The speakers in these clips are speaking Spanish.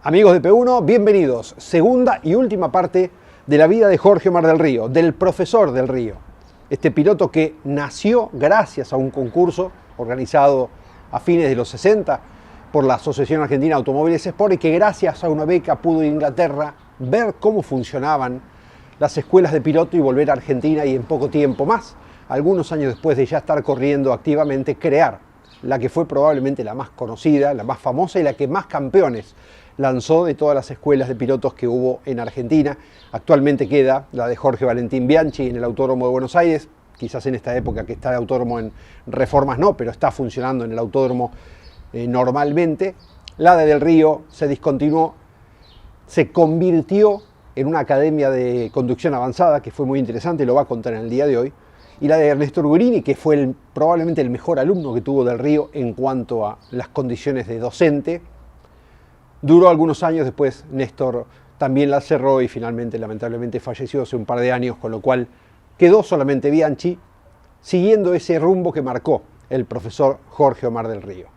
Amigos de P1, bienvenidos. Segunda y última parte de la vida de Jorge Omar del Río, del profesor del Río. Este piloto que nació gracias a un concurso organizado a fines de los 60 por la Asociación Argentina de Automóviles Sport y que gracias a una beca pudo ir a Inglaterra ver cómo funcionaban las escuelas de piloto y volver a Argentina y en poco tiempo más, algunos años después de ya estar corriendo activamente, crear la que fue probablemente la más conocida, la más famosa y la que más campeones lanzó de todas las escuelas de pilotos que hubo en Argentina. Actualmente queda la de Jorge Valentín Bianchi en el Autódromo de Buenos Aires, quizás en esta época que está el autódromo en reformas no, pero está funcionando en el autódromo normalmente. La de Del Río se discontinuó, se convirtió en una academia de conducción avanzada, que fue muy interesante, lo va a contar en el día de hoy. Y la de Ernesto Urgurini, que fue probablemente el mejor alumno que tuvo Del Río en cuanto a las condiciones de docente. Duró algunos años, después Néstor también la cerró y finalmente, lamentablemente, falleció hace un par de años, con lo cual quedó solamente Bianchi, siguiendo ese rumbo que marcó el profesor Jorge Omar del Río.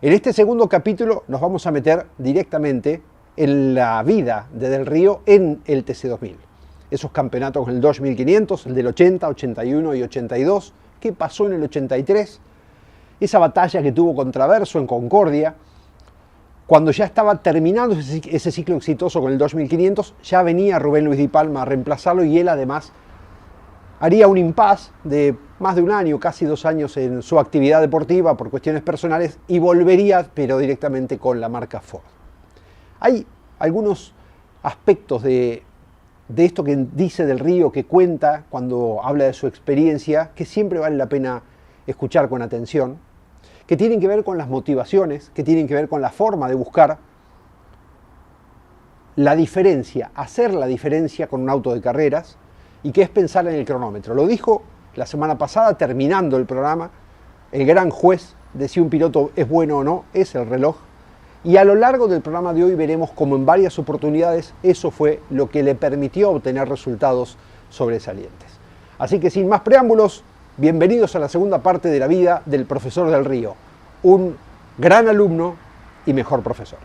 En este segundo capítulo nos vamos a meter directamente en la vida de Del Río en el TC2000. Esos campeonatos con el 2500, el del 80, 81 y 82, qué pasó en el 83, esa batalla que tuvo contra Verso en Concordia. Cuando ya estaba terminando ese ciclo exitoso con el 2500, ya venía Rubén Luis Di Palma a reemplazarlo y él además haría un impasse de más de un año, casi 2 años en su actividad deportiva por cuestiones personales y volvería, pero directamente con la marca Ford. Hay algunos aspectos de esto que dice Del Río, que cuenta cuando habla de su experiencia, que siempre vale la pena escuchar con atención, que tienen que ver con las motivaciones, que tienen que ver con la forma de buscar la diferencia, hacer la diferencia con un auto de carreras, y que es pensar en el cronómetro. Lo dijo la semana pasada, terminando el programa, el gran juez de si un piloto es bueno o no es el reloj, y a lo largo del programa de hoy veremos cómo en varias oportunidades eso fue lo que le permitió obtener resultados sobresalientes. Así que sin más preámbulos, bienvenidos a la segunda parte de la vida del profesor Del Río, un gran alumno y mejor profesor.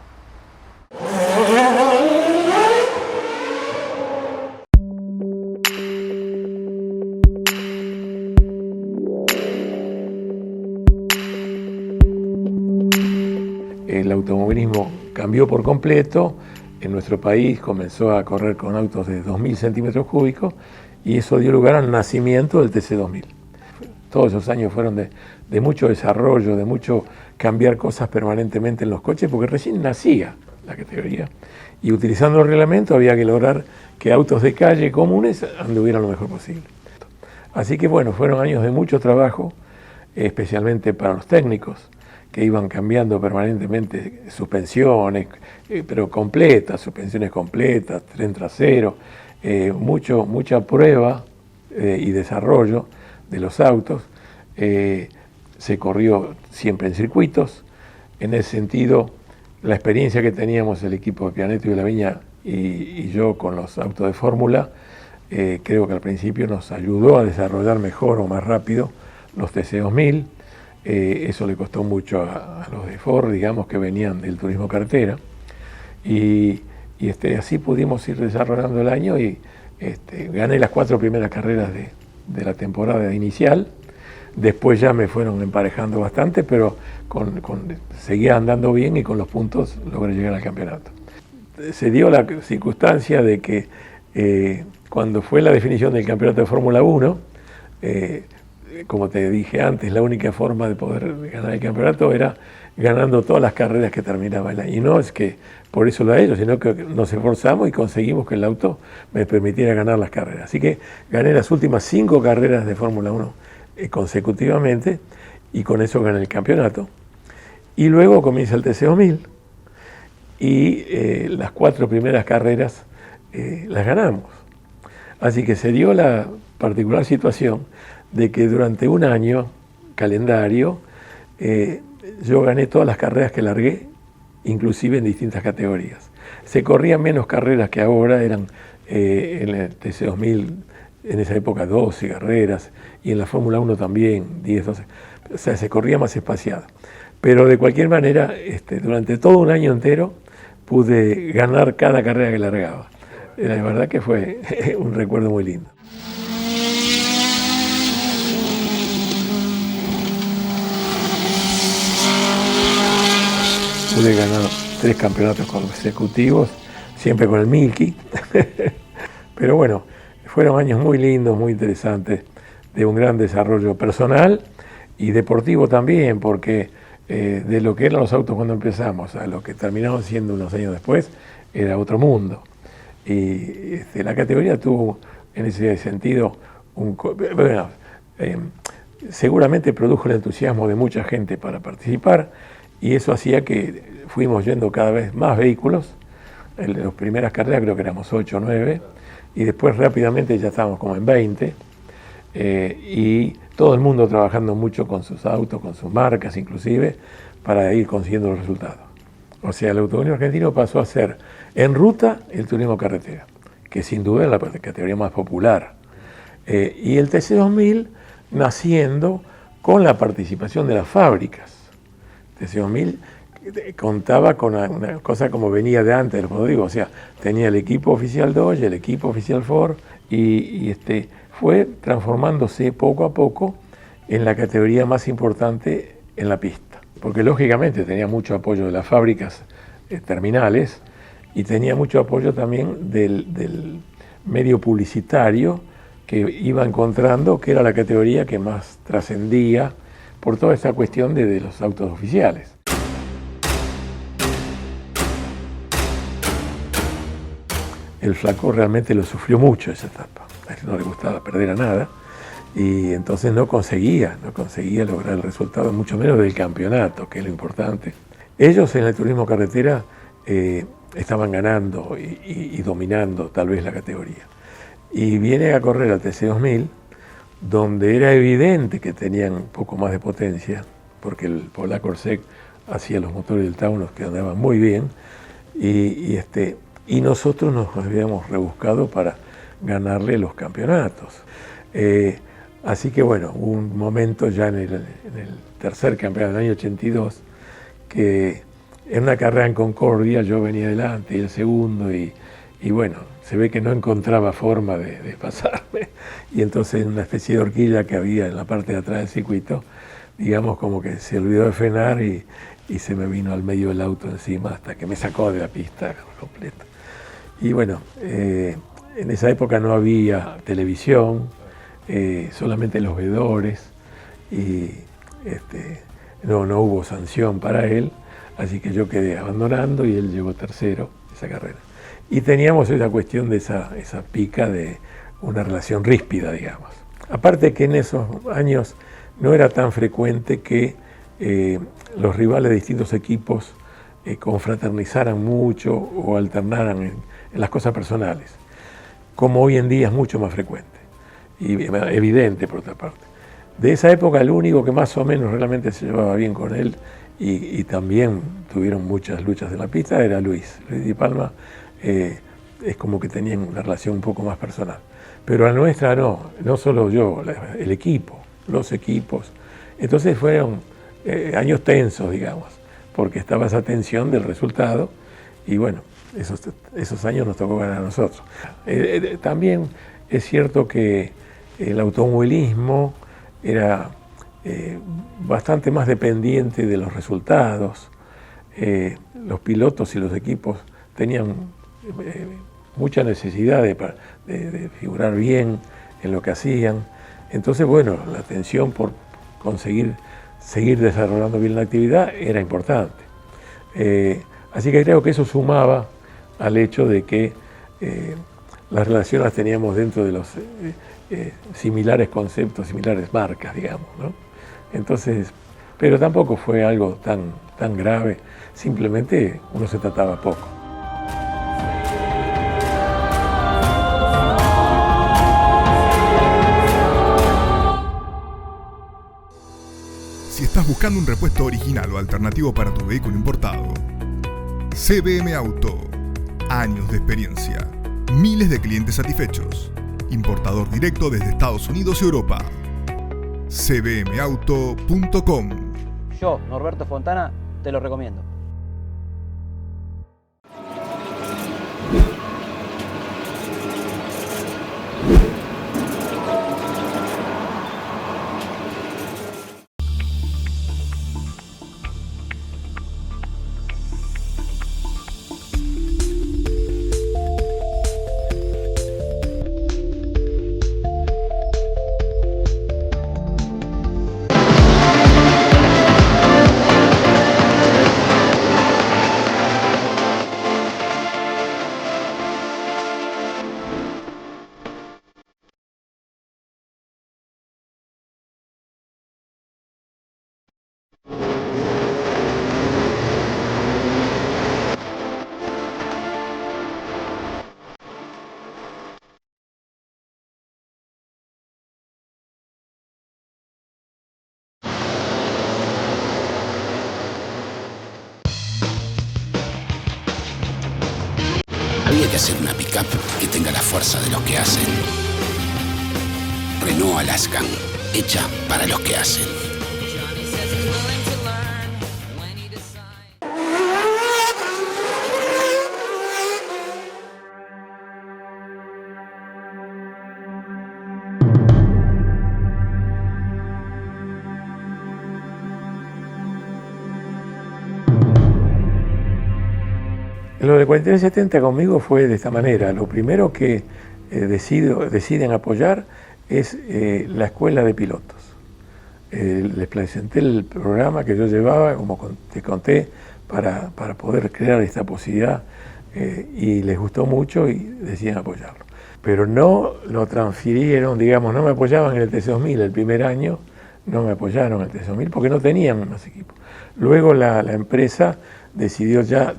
El automovilismo cambió por completo. En nuestro país comenzó a correr con autos de 2.000 centímetros cúbicos y eso dio lugar al nacimiento del TC2000. Todos esos años fueron de mucho desarrollo, de mucho cambiar cosas permanentemente en los coches, porque recién nacía la categoría. Y utilizando el reglamento había que lograr que autos de calle comunes anduvieran lo mejor posible. Así que bueno, fueron años de mucho trabajo, especialmente para los técnicos, que iban cambiando permanentemente suspensiones, pero completas, suspensiones completas, tren trasero, mucha prueba y desarrollo de los autos. Se corrió siempre en circuitos. En ese sentido, la experiencia que teníamos el equipo de Pianeto y de la Viña y yo con los autos de fórmula, creo que al principio nos ayudó a desarrollar mejor o más rápido los TC2000. Eso le costó mucho a los de Ford, digamos, que venían del turismo carretera. Y así pudimos ir desarrollando el año y gané las 4 primeras carreras de la temporada inicial. Después ya me fueron emparejando bastante, pero seguía andando bien y con los puntos logré llegar al campeonato. Se dio la circunstancia de que cuando fue la definición del campeonato de Fórmula 1, como te dije antes, la única forma de poder ganar el campeonato era ganando todas las carreras que terminaba el año. Y no es que por eso lo ha hecho, sino que nos esforzamos y conseguimos que el auto me permitiera ganar las carreras. Así que gané las últimas 5 carreras de Fórmula 1 consecutivamente y con eso gané el campeonato. Y luego comienza el TC2000 y las 4 primeras carreras las ganamos. Así que se dio la particular situación de que durante un año calendario yo gané todas las carreras que largué, inclusive en distintas categorías. Se corrían menos carreras que ahora, eran en el TC2000 en esa época 12 carreras y en la Fórmula 1 también 10, 12, o sea, se corría más espaciada. Pero de cualquier manera, durante todo un año entero pude ganar cada carrera que largaba. La verdad que fue un recuerdo muy lindo. Pude ganar 3 campeonatos consecutivos, siempre con el Milky. Pero bueno, fueron años muy lindos, muy interesantes, de un gran desarrollo personal y deportivo también, porque de lo que eran los autos cuando empezamos a lo que terminamos siendo unos años después, era otro mundo. Y la categoría tuvo en ese sentido seguramente produjo el entusiasmo de mucha gente para participar, y eso hacía que fuimos yendo cada vez más vehículos. En las primeras carreras creo que éramos 8 o 9, y después rápidamente ya estábamos como en 20, y todo el mundo trabajando mucho con sus autos, con sus marcas inclusive, para ir consiguiendo los resultados. O sea, el automovilismo argentino pasó a ser en ruta el turismo carretera, que sin duda es la categoría más popular. Y el TC2000 naciendo con la participación de las fábricas. El TC2000 contaba con una cosa como venía de antes, como digo, o sea, tenía el equipo oficial Dodge, el equipo oficial Ford, y fue transformándose poco a poco en la categoría más importante en la pista, porque lógicamente tenía mucho apoyo de las fábricas terminales y tenía mucho apoyo también del medio publicitario que iba encontrando que era la categoría que más trascendía por toda esta cuestión de los autos oficiales. El flaco realmente lo sufrió mucho esa etapa, a él no le gustaba perder a nada, y entonces no conseguía lograr el resultado, mucho menos del campeonato, que es lo importante. Ellos en el turismo carretera estaban ganando y dominando tal vez la categoría. Y viene a correr al TC2000, donde era evidente que tenían un poco más de potencia, porque el polaco Orsec hacía los motores del Taunus que andaban muy bien, y nosotros nos habíamos rebuscado para ganarle los campeonatos. Así que bueno, hubo un momento ya en el tercer campeonato del año 82, que en una carrera en Concordia yo venía adelante y el segundo, y bueno, se ve que no encontraba forma de pasarme, y entonces en una especie de horquilla que había en la parte de atrás del circuito, digamos como que se olvidó de frenar y se me vino al medio del auto encima hasta que me sacó de la pista completa. Y bueno, en esa época no había televisión, solamente los veedores, y no hubo sanción para él, así que yo quedé abandonando y él llegó tercero esa carrera. Y teníamos esa cuestión de esa pica de una relación ríspida, digamos. Aparte que en esos años no era tan frecuente que los rivales de distintos equipos confraternizaran mucho o alternaran en las cosas personales, como hoy en día es mucho más frecuente y evidente por otra parte. De esa época el único que más o menos realmente se llevaba bien con él y también tuvieron muchas luchas en la pista era Luis Di Palma. Es como que tenían una relación un poco más personal. Pero la nuestra no solo yo, el equipo, los equipos. Entonces fueron años tensos, digamos, porque estaba esa tensión del resultado y bueno, esos años nos tocó ganar a nosotros. También es cierto que el automovilismo era bastante más dependiente de los resultados. Los pilotos y los equipos tenían mucha necesidad de figurar bien en lo que hacían. Entonces, bueno, la tensión por conseguir seguir desarrollando bien la actividad era importante. Así que creo que eso sumaba al hecho de que las relaciones las teníamos dentro de los similares conceptos, similares marcas, digamos, ¿no? Entonces, pero tampoco fue algo tan grave, simplemente uno se trataba poco. Si estás buscando un repuesto original o alternativo para tu vehículo importado, CBM Auto. Años de experiencia. Miles de clientes satisfechos. Importador directo desde Estados Unidos y Europa. cbmauto.com. Yo, Norberto Fontana, te lo recomiendo. Había que hacer una pick-up que tenga la fuerza de los que hacen. Renault Alaskan, hecha para los que hacen. Lo de 4370 conmigo fue de esta manera. Lo primero que deciden apoyar es la escuela de pilotos. Les presenté el programa que yo llevaba, como te conté, para poder crear esta posibilidad y les gustó mucho y deciden apoyarlo. Pero no lo transfirieron, digamos, no me apoyaban en el TC2000 el primer año, no me apoyaron en el TC2000 porque no tenían más equipo. Luego la empresa decidió ya,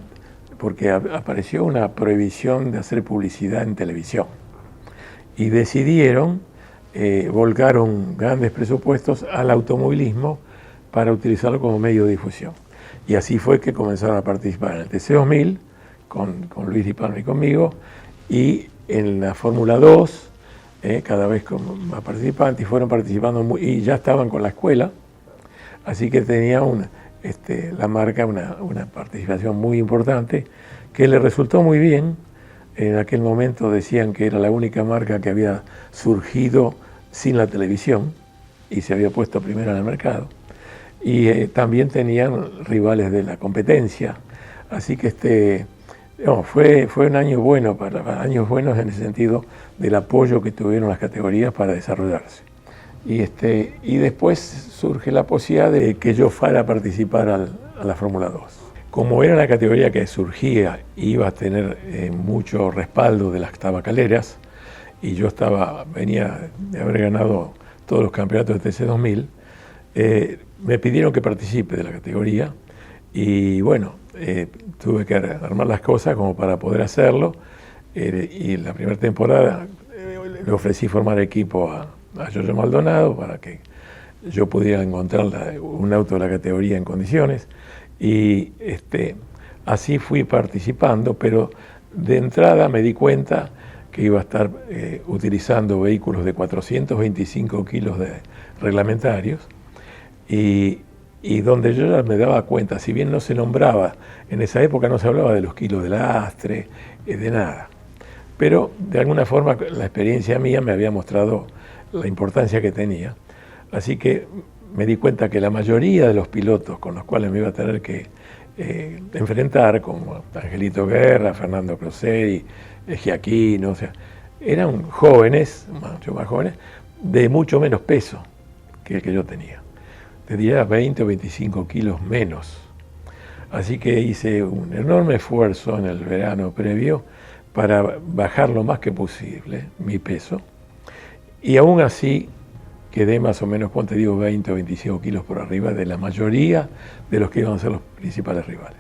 porque apareció una prohibición de hacer publicidad en televisión y decidieron, volcaron grandes presupuestos al automovilismo para utilizarlo como medio de difusión. Y así fue que comenzaron a participar en el TC2000 con Luis Di Palma y conmigo, y en la Fórmula 2 cada vez con más participantes, y fueron participando y ya estaban con la escuela, así que tenía la marca una participación muy importante que le resultó muy bien. En aquel momento decían que era la única marca que había surgido sin la televisión y se había puesto primero en el mercado. Y también tenían rivales de la competencia. Así que fue un año bueno, años buenos en el sentido del apoyo que tuvieron las categorías para desarrollarse. Y después surge la posibilidad de que yo fuera a participar a la Fórmula 2. Como era una categoría que surgía, iba a tener mucho respaldo de las tabacaleras, y yo venía de haber ganado todos los campeonatos de TC2000, me pidieron que participe de la categoría, y bueno, tuve que armar las cosas como para poder hacerlo, y la primera temporada le ofrecí formar equipo a Giorgio Maldonado para que yo pudiera encontrar un auto de la categoría en condiciones, y así fui participando, pero de entrada me di cuenta que iba a estar utilizando vehículos de 425 kilos reglamentarios, y donde yo ya me daba cuenta, si bien no se nombraba, en esa época no se hablaba de los kilos de lastre, de nada, pero de alguna forma la experiencia mía me había mostrado la importancia que tenía, así que me di cuenta que la mayoría de los pilotos con los cuales me iba a tener que enfrentar, como Angelito Guerra, Fernando Croseri, Giacchino, o sea, eran jóvenes, mucho más jóvenes, de mucho menos peso que el que yo tenía. Te diría 20 o 25 kilos menos. Así que hice un enorme esfuerzo en el verano previo para bajar lo más que posible mi peso, y aún así quedé más o menos, cuando te digo, 20 o 25 kilos por arriba de la mayoría de los que iban a ser los principales rivales.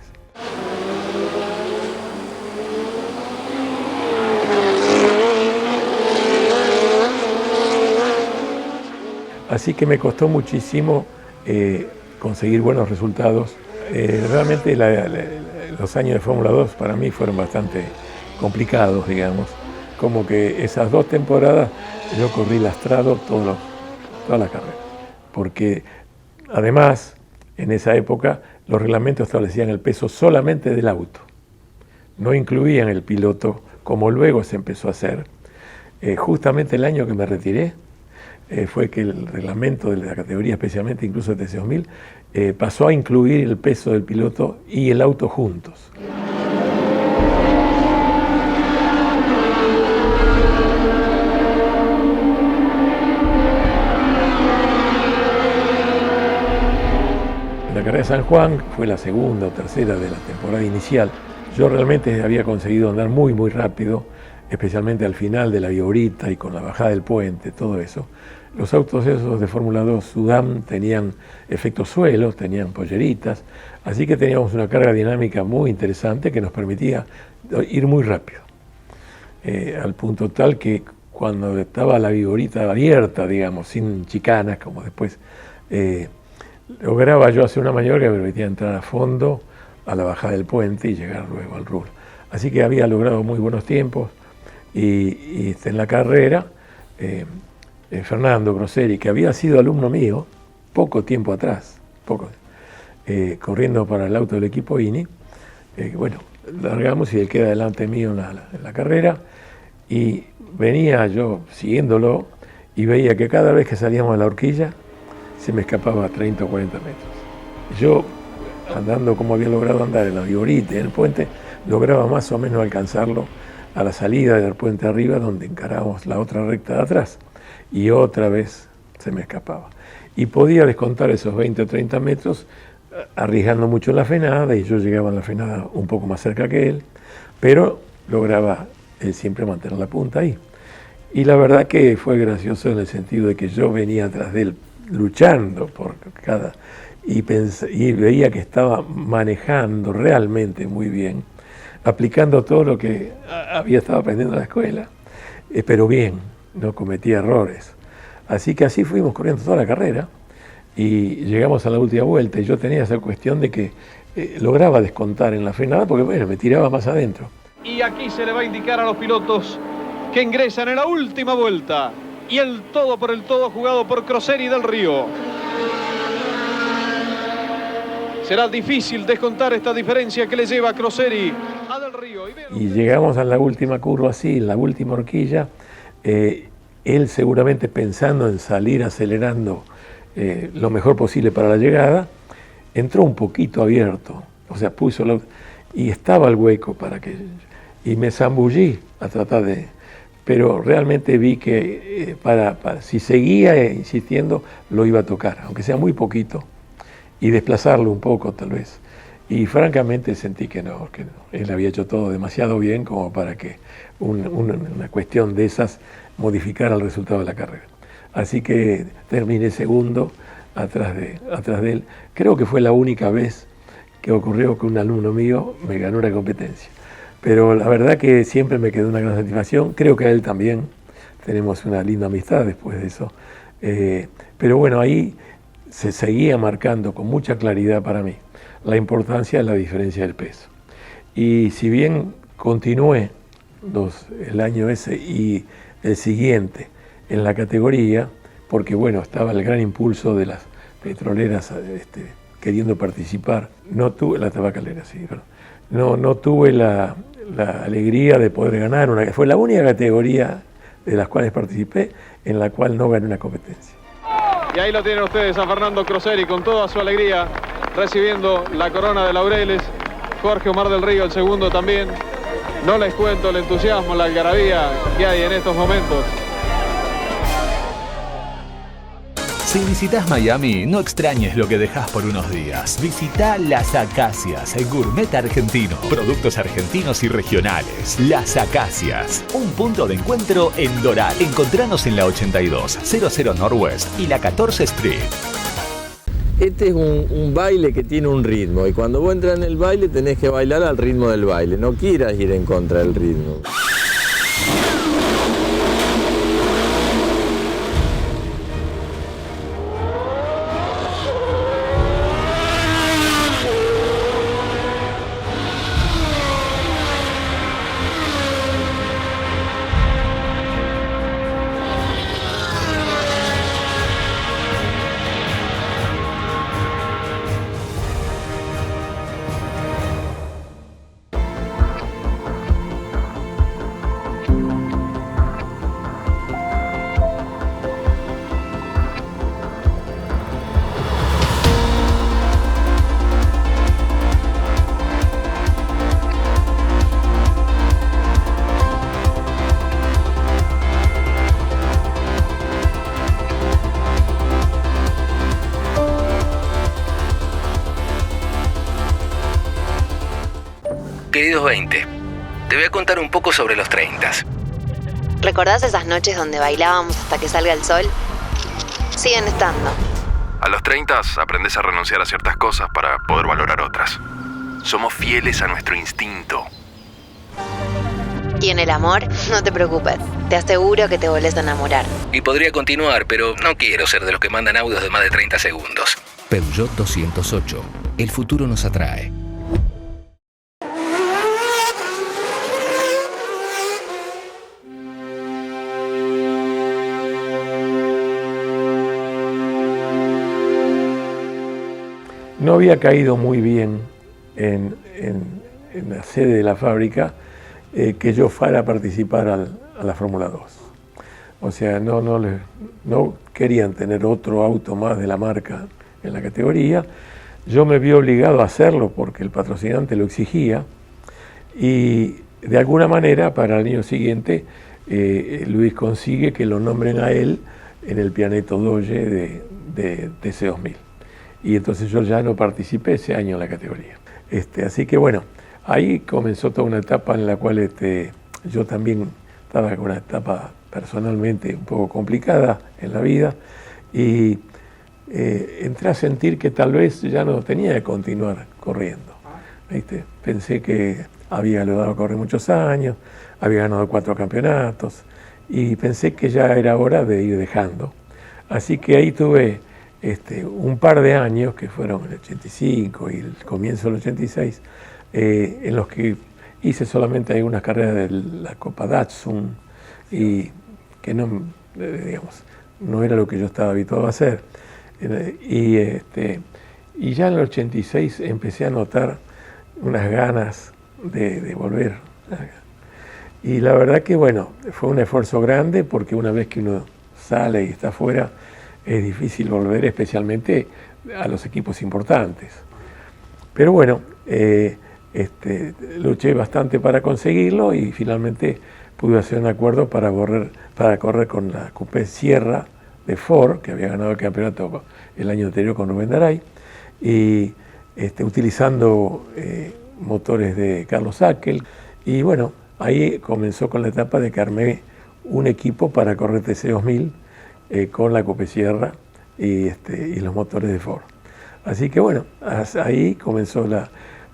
Así que me costó muchísimo conseguir buenos resultados. Realmente los años de Fórmula 2 para mí fueron bastante complicados, digamos. Como que esas 2 temporadas yo corrí lastrado toda la carrera. Porque además, en esa época, los reglamentos establecían el peso solamente del auto. No incluían el piloto, como luego se empezó a hacer. Justamente el año que me retiré, fue que el reglamento de la categoría, especialmente incluso de TC2000, pasó a incluir el peso del piloto y el auto juntos. La carrera de San Juan fue la segunda o tercera de la temporada inicial. Yo realmente había conseguido andar muy rápido, especialmente al final de la Viborita y con la bajada del puente, todo eso. Los autos esos de Fórmula 2 Sudam tenían efectos suelos, tenían polleritas, así que teníamos una carga dinámica muy interesante que nos permitía ir muy rápido. Al punto tal que cuando estaba la Viborita abierta, digamos, sin chicanas, como después, lograba yo hacer una maniobra que me permitía entrar a fondo a la bajada del puente y llegar luego al Ruhr. Así que había logrado muy buenos tiempos y en la carrera Fernando Grosseri, que había sido alumno mío poco tiempo atrás, corriendo para el auto del equipo INI, bueno, largamos y él queda delante mío en la carrera y venía yo siguiéndolo y veía que cada vez que salíamos de la horquilla se me escapaba 30 o 40 metros. Yo, andando como había logrado andar en la Viborite, en el puente, lograba más o menos alcanzarlo a la salida del puente arriba, donde encarábamos la otra recta de atrás, y otra vez se me escapaba. Y podía descontar esos 20 o 30 metros, arriesgando mucho la frenada, y yo llegaba a la frenada un poco más cerca que él, pero lograba siempre mantener la punta ahí. Y la verdad que fue gracioso en el sentido de que yo venía atrás de él luchando por cada... Y veía que estaba manejando realmente muy bien, aplicando todo lo que había estado aprendiendo en la escuela, pero bien, no cometía errores. Así que así fuimos corriendo toda la carrera y llegamos a la última vuelta y yo tenía esa cuestión de que lograba descontar en la frenada porque bueno, me tiraba más adentro. Y aquí se le va a indicar a los pilotos que ingresan en la última vuelta y el todo por el todo jugado por Grosseri del Río. Será difícil descontar esta diferencia que le lleva a Grosseri a Del Río. Y llegamos a la última curva así, en la última horquilla, él seguramente pensando en salir acelerando lo mejor posible para la llegada, entró un poquito abierto, o sea, puso y estaba el hueco para que... Y me zambullí a tratar de... Pero realmente vi que si seguía insistiendo, lo iba a tocar, aunque sea muy poquito, y desplazarlo un poco tal vez. Y francamente sentí que no, él había hecho todo demasiado bien como para que una cuestión de esas modificara el resultado de la carrera. Así que terminé segundo atrás de él. Creo que fue la única vez que ocurrió que un alumno mío me ganó una competencia. Pero la verdad que siempre me quedó una gran satisfacción, creo que a él también, tenemos una linda amistad después de eso. Pero bueno, ahí se seguía marcando con mucha claridad para mí la importancia de la diferencia del peso. Y si bien continué el año ese y el siguiente en la categoría, porque bueno, estaba el gran impulso de las petroleras queriendo participar, no tuve la tabacalera, sí, no tuve la alegría de poder ganar fue la única categoría de las cuales participé en la cual no gané una competencia. Y ahí lo tienen ustedes a Fernando Grosseri con toda su alegría, recibiendo la corona de laureles. Jorge Omar del Río, el segundo también. No les cuento el entusiasmo, la algarabía que hay en estos momentos. Si visitas Miami, no extrañes lo que dejas por unos días. Visita Las Acacias, el gourmet argentino. Productos argentinos y regionales. Las Acacias, un punto de encuentro en Doral. Encontranos en la 8200 Northwest y la 14 Street. Este es un baile que tiene un ritmo y cuando vos entras en el baile tenés que bailar al ritmo del baile. No quieras ir en contra del ritmo. Queridos 20, te voy a contar un poco sobre los 30s. ¿Recordás esas noches donde bailábamos hasta que salga el sol? Siguen estando. A los 30s aprendes a renunciar a ciertas cosas para poder valorar otras. Somos fieles a nuestro instinto. Y en el amor, no te preocupes. Te aseguro que te volvés a enamorar. Y podría continuar, pero no quiero ser de los que mandan audios de más de 30 segundos. Peugeot 208. El futuro nos atrae. no había caído muy bien en la sede de la fábrica que yo fuera a participar a la Fórmula 2. O sea, no querían tener otro auto más de la marca en la categoría. Yo me vi obligado a hacerlo porque el patrocinante lo exigía y de alguna manera para el año siguiente Luis consigue que lo nombren a él en el Pianeto Doge de TC2000. Y entonces yo ya no participé ese año en la categoría. Así que bueno, ahí comenzó toda una etapa en la cual yo también estaba con una etapa personalmente un poco complicada en la vida y entré a sentir que tal vez ya no tenía que continuar corriendo. ¿Viste? Pensé que había logrado correr muchos años, había ganado 4 campeonatos y pensé que ya era hora de ir dejando. Así que ahí tuve un par de años, que fueron el 85 y el comienzo del 86, en los que hice solamente algunas carreras de la Copa Datsun y que no era lo que yo estaba habituado a hacer. Y ya en el 86 empecé a notar unas ganas de volver. Y la verdad que bueno, fue un esfuerzo grande porque una vez que uno sale y está afuera, es difícil volver, especialmente a los equipos importantes. Pero bueno, luché bastante para conseguirlo y finalmente pude hacer un acuerdo para correr con la Coupé Sierra de Ford, que había ganado el campeonato el año anterior con Rubén Daray, y utilizando motores de Carlos Hackel. Y bueno, ahí comenzó con la etapa de que armé un equipo para correr TC2000 con la Coupé Sierra y los motores de Ford. Así que bueno, ahí comenzó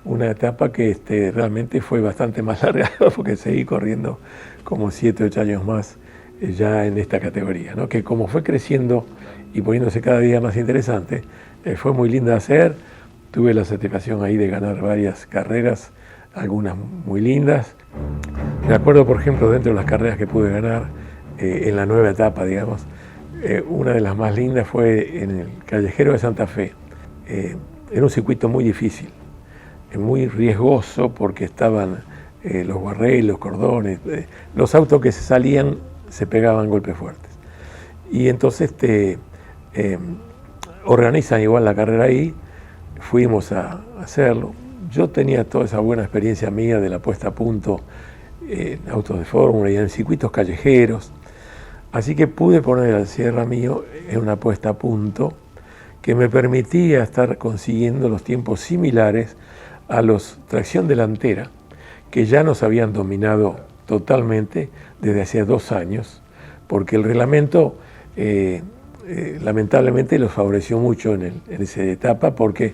una etapa que realmente fue bastante más larga porque seguí corriendo como 7 o 8 años más ya en esta categoría, ¿no? Que como fue creciendo y poniéndose cada día más interesante, fue muy linda de hacer. Tuve la satisfacción ahí de ganar varias carreras, algunas muy lindas. Me acuerdo, por ejemplo, dentro de las carreras que pude ganar en la nueva etapa, digamos, una de las más lindas fue en el Callejero de Santa Fe. Era un circuito muy difícil, muy riesgoso porque estaban los guardrails, los cordones, los autos que se salían se pegaban golpes fuertes. Y entonces organizan igual la carrera ahí, fuimos a hacerlo. Yo tenía toda esa buena experiencia mía de la puesta a punto en autos de fórmula y en circuitos callejeros. Así que pude poner al Sierra mío en una puesta a punto que me permitía estar consiguiendo los tiempos similares a los tracción delantera, que ya nos habían dominado totalmente desde hace 2 años, porque el reglamento lamentablemente los favoreció mucho en esa etapa, porque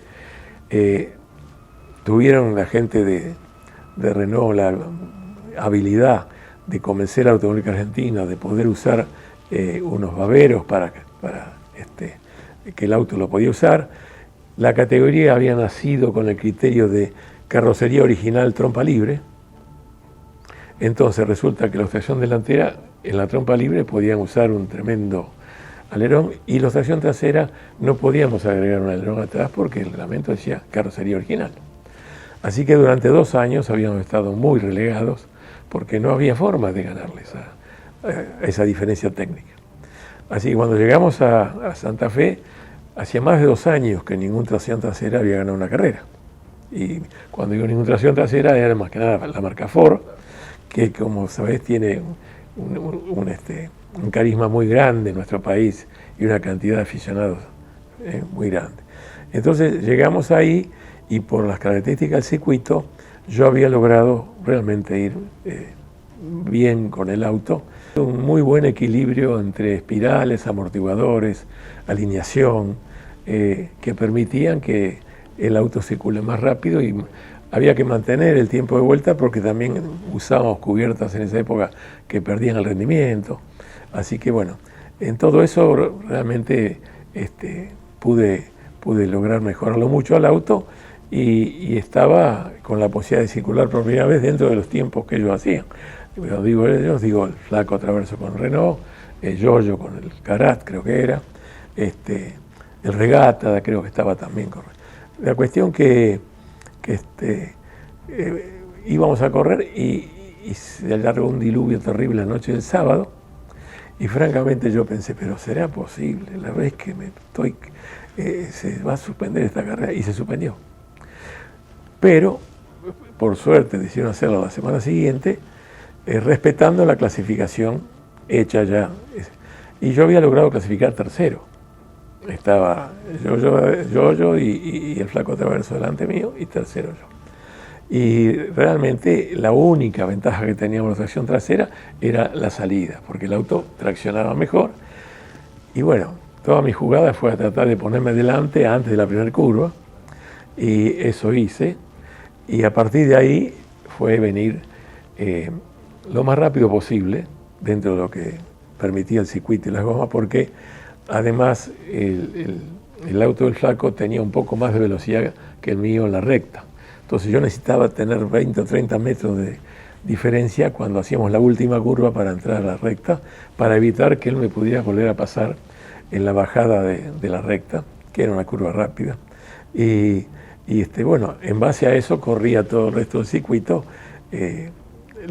tuvieron la gente de Renault la habilidad de convencer a la Automóvil Argentina de poder usar unos baberos para que el auto lo podía usar. La categoría había nacido con el criterio de carrocería original trompa libre. Entonces resulta que los tracción delantera en la trompa libre podían usar un tremendo alerón y los tracción trasera no podíamos agregar un alerón atrás porque el reglamento decía carrocería original. Así que durante 2 años habíamos estado muy relegados porque no había forma de ganarles a esa diferencia técnica. Así que cuando llegamos a Santa Fe, hacía más de 2 años que ningún tracción trasera había ganado una carrera. Y cuando digo ningún tracción trasera era más que nada la marca Ford, que como sabés tiene un carisma muy grande en nuestro país y una cantidad de aficionados muy grande. Entonces llegamos ahí y por las características del circuito yo había logrado realmente ir bien con el auto. Un muy buen equilibrio entre espirales, amortiguadores, alineación, que permitían que el auto circule más rápido y había que mantener el tiempo de vuelta porque también usábamos cubiertas en esa época que perdían el rendimiento. Así que bueno, en todo eso realmente pude lograr mejorarlo mucho al auto y estaba con la posibilidad de circular por primera vez dentro de los tiempos que ellos hacían. Digo ellos, digo el Flaco Traverso con Renault, Giorgio con el Carat creo que era, el Regata creo que estaba también con La cuestión que íbamos a correr y se alargó un diluvio terrible la noche del sábado, y francamente yo pensé, pero ¿será posible? La vez que se va a suspender esta carrera, y se suspendió. Pero, por suerte, decidieron hacerlo la semana siguiente, respetando la clasificación hecha ya. Y yo había logrado clasificar tercero. Estaba yo y el flaco Traverso delante mío, y tercero yo. Y realmente la única ventaja que teníamos la tracción trasera era la salida, porque el auto traccionaba mejor. Y bueno, toda mi jugada fue a tratar de ponerme delante antes de la primera curva, y eso hice. Y a partir de ahí fue venir lo más rápido posible, dentro de lo que permitía el circuito y las gomas, porque además el auto del flaco tenía un poco más de velocidad que el mío en la recta. Entonces yo necesitaba tener 20 o 30 metros de diferencia cuando hacíamos la última curva para entrar a la recta, para evitar que él me pudiera volver a pasar en la bajada de la recta, que era una curva rápida. Y bueno, en base a eso corría todo el resto del circuito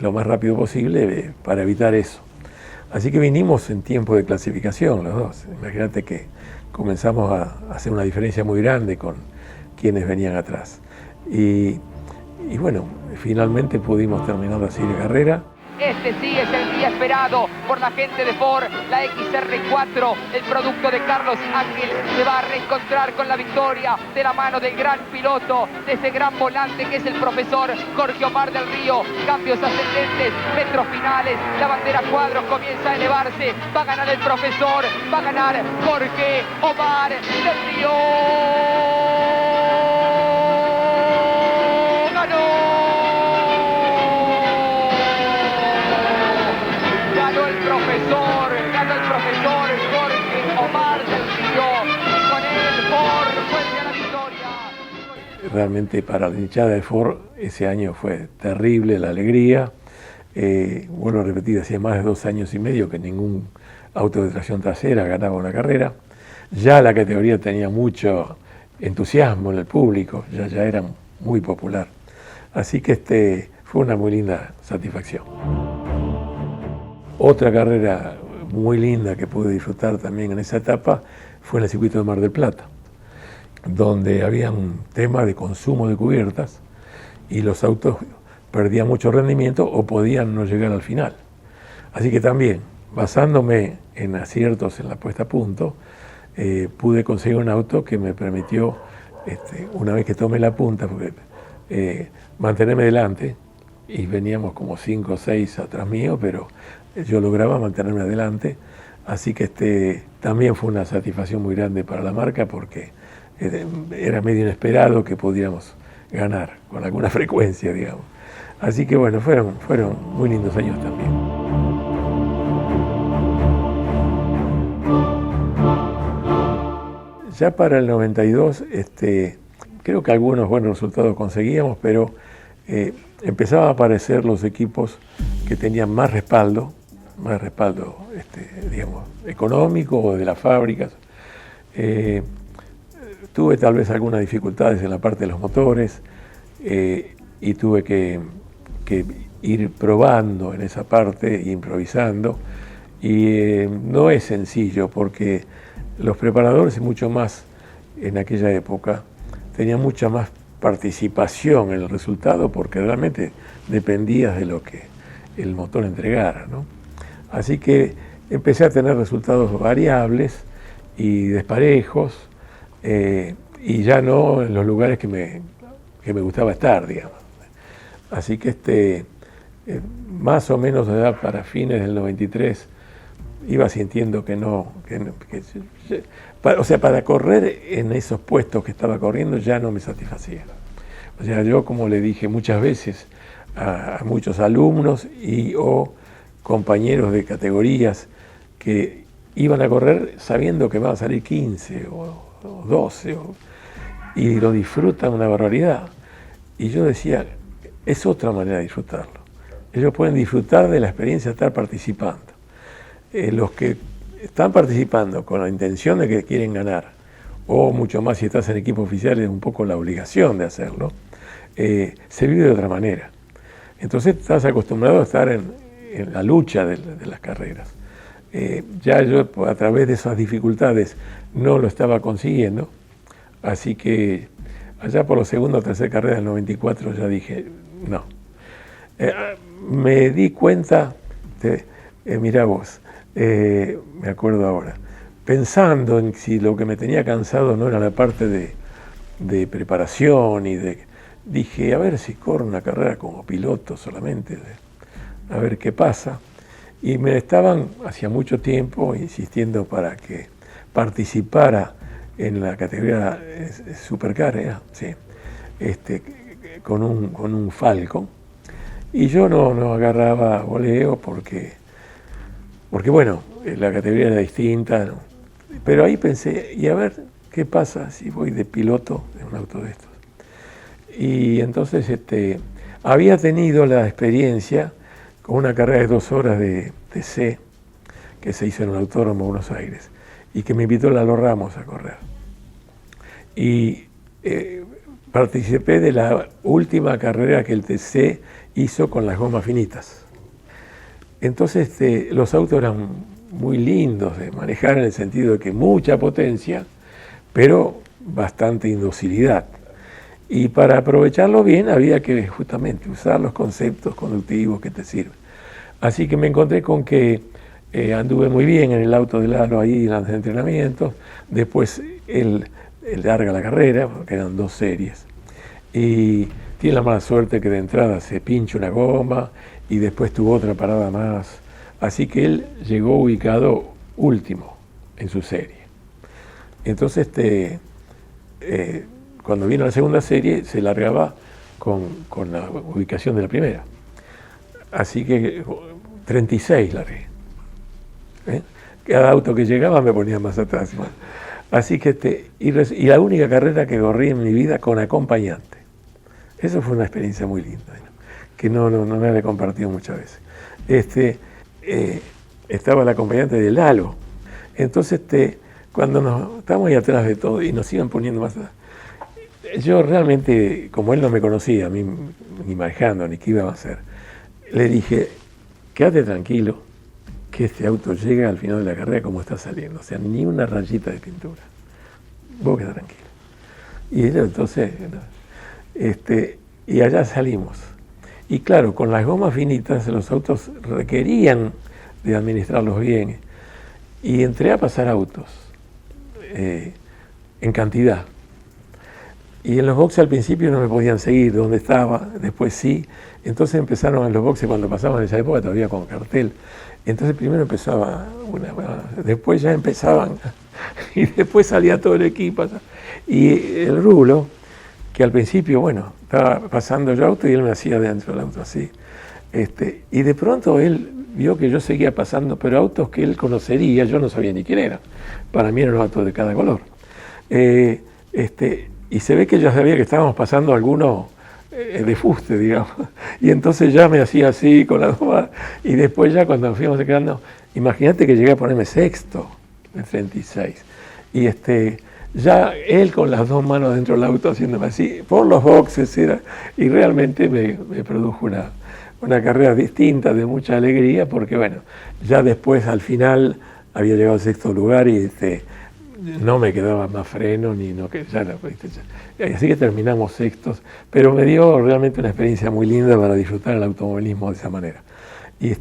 lo más rápido posible para evitar eso. Así que vinimos en tiempo de clasificación los dos. Imagínate que comenzamos a hacer una diferencia muy grande con quienes venían atrás. Y bueno, finalmente pudimos terminar así la carrera. Este sí es el día esperado por la gente de Ford, la XR4, el producto de Carlos Ángel, se va a reencontrar con la victoria de la mano del gran piloto, de ese gran volante que es el profesor Jorge Omar del Río. Cambios ascendentes, metros finales, la bandera cuadros comienza a elevarse, va a ganar el profesor, va a ganar Jorge Omar del Río. Ganó el profesor Jorge Omar del Río, y con él Ford vuelve a la victoria. Realmente para la hinchada de Ford ese año fue terrible la alegría. Vuelvo a repetir, hacía más de 2 años y medio que ningún auto de tracción trasera ganaba una carrera. Ya la categoría tenía mucho entusiasmo en el público, ya era muy popular. Así que fue una muy linda satisfacción. Otra carrera muy linda que pude disfrutar también en esa etapa fue en el circuito de Mar del Plata, donde había un tema de consumo de cubiertas y los autos perdían mucho rendimiento o podían no llegar al final. Así que también, basándome en aciertos en la puesta a punto, pude conseguir un auto que me permitió, una vez que tomé la punta, mantenerme delante, y veníamos como 5 o 6 atrás mío, pero yo lograba mantenerme adelante, así que también fue una satisfacción muy grande para la marca, porque era medio inesperado que pudiéramos ganar con alguna frecuencia, digamos. Así que bueno, fueron muy lindos años también. Ya para el 92, creo que algunos buenos resultados conseguíamos, pero empezaban a aparecer los equipos que tenían más respaldo, digamos, económico o de las fábricas. Tuve tal vez algunas dificultades en la parte de los motores y tuve que ir probando en esa parte, improvisando. Y no es sencillo, porque los preparadores, y mucho más en aquella época, tenían mucha más participación en el resultado, porque realmente dependías de lo que el motor entregara, ¿no? Así que empecé a tener resultados variables y desparejos, y ya no en los lugares que me gustaba estar, digamos. Así que más o menos ya para fines del 93 iba sintiendo o sea, para correr en esos puestos que estaba corriendo ya no me satisfacía. O sea, yo, como le dije muchas veces a muchos alumnos o compañeros de categorías que iban a correr sabiendo que van a salir 15 o 12 y lo disfrutan una barbaridad. Y yo decía, es otra manera de disfrutarlo. Ellos pueden disfrutar de la experiencia de estar participando. Los que están participando con la intención de que quieren ganar o mucho más si estás en equipo oficial, es un poco la obligación de hacerlo, se vive de otra manera. Entonces estás acostumbrado a estar en la lucha de las carreras. Ya yo a través de esas dificultades no lo estaba consiguiendo, así que allá por la segunda o tercera carrera del 94 ya dije, no. Me di cuenta, mirá vos, me acuerdo ahora, pensando en si lo que me tenía cansado no era la parte de preparación dije, a ver si corro una carrera como piloto solamente, a ver qué pasa. Y me estaban, hacía mucho tiempo, insistiendo para que participara en la categoría Supercar, sí, con un Falcon. Y yo no agarraba voleo porque bueno, la categoría era distinta, ¿no? Pero ahí pensé, y a ver qué pasa si voy de piloto en un auto de estos. Y entonces había tenido la experiencia con una carrera de 2 horas de TC que se hizo en el Autódromo de Buenos Aires y que me invitó Lalo Ramos a correr. Y participé de la última carrera que el TC hizo con las gomas finitas. Entonces los autos eran muy lindos de manejar en el sentido de que mucha potencia, pero bastante indocilidad. Y para aprovecharlo bien había que justamente usar los conceptos conductivos que te sirven. Así que me encontré con que anduve muy bien en el auto de Lalo ahí en los entrenamientos. Después él larga la carrera, porque eran 2 series. Y tiene la mala suerte que de entrada se pincha una goma y después tuvo otra parada más. Así que él llegó ubicado último en su serie. Entonces cuando vino la segunda serie se largaba con la ubicación de la primera. Así que 36 largué. Cada auto que llegaba me ponía más atrás. Así que y la única carrera que corrí en mi vida con acompañante. Eso fue una experiencia muy linda, ¿no? Que no me había compartido muchas veces. Estaba el acompañante de Lalo. Entonces cuando estábamos ahí atrás de todo y nos iban poniendo más atrás, yo realmente, como él no me conocía, a mí ni manejando, ni qué iba a hacer, le dije, quédate tranquilo, que este auto llega al final de la carrera como está saliendo, o sea, ni una rayita de pintura. Vos quedá tranquilo. Y ellos entonces, y allá salimos. Y claro, con las gomas finitas los autos requerían de administrarlos bien. Y entré a pasar autos en cantidad. Y en los boxes al principio no me podían seguir donde estaba, después sí. Entonces empezaron en los boxes cuando pasaban en esa época todavía con cartel. Entonces primero empezaba después ya empezaban, y después salía todo el equipo. Y el Rulo, que al principio, bueno, estaba pasando yo auto y él me hacía dentro del auto así. Y de pronto él vio que yo seguía pasando, pero autos que él conocería, yo no sabía ni quién era. Para mí eran autos de cada color. Y se ve que ya sabía que estábamos pasando algunos de fuste, digamos. Y entonces ya me hacía así con la goma. Y después ya cuando nos fuimos quedando, imagínate que llegué a ponerme sexto de 36. Y ya él con las 2 manos dentro del auto haciéndome así, por los boxes era. Y realmente me produjo una carrera distinta, de mucha alegría, porque bueno, ya después al final había llegado al 6º lugar y no me quedaba más freno, así que terminamos 6º, pero me dio realmente una experiencia muy linda para disfrutar el automovilismo de esa manera. Y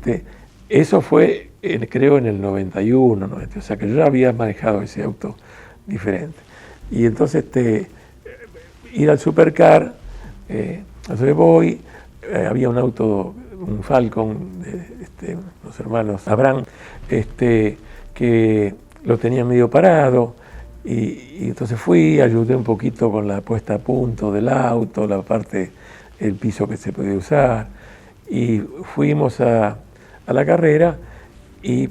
eso fue, creo, en el 91, o sea que yo ya había manejado ese auto diferente. Y entonces ir al Supercar, entonces voy, había un auto, un Falcon, de los hermanos Abraham, que lo tenía medio parado, y entonces fui, ayudé un poquito con la puesta a punto del auto, el piso que se podía usar, y fuimos a la carrera y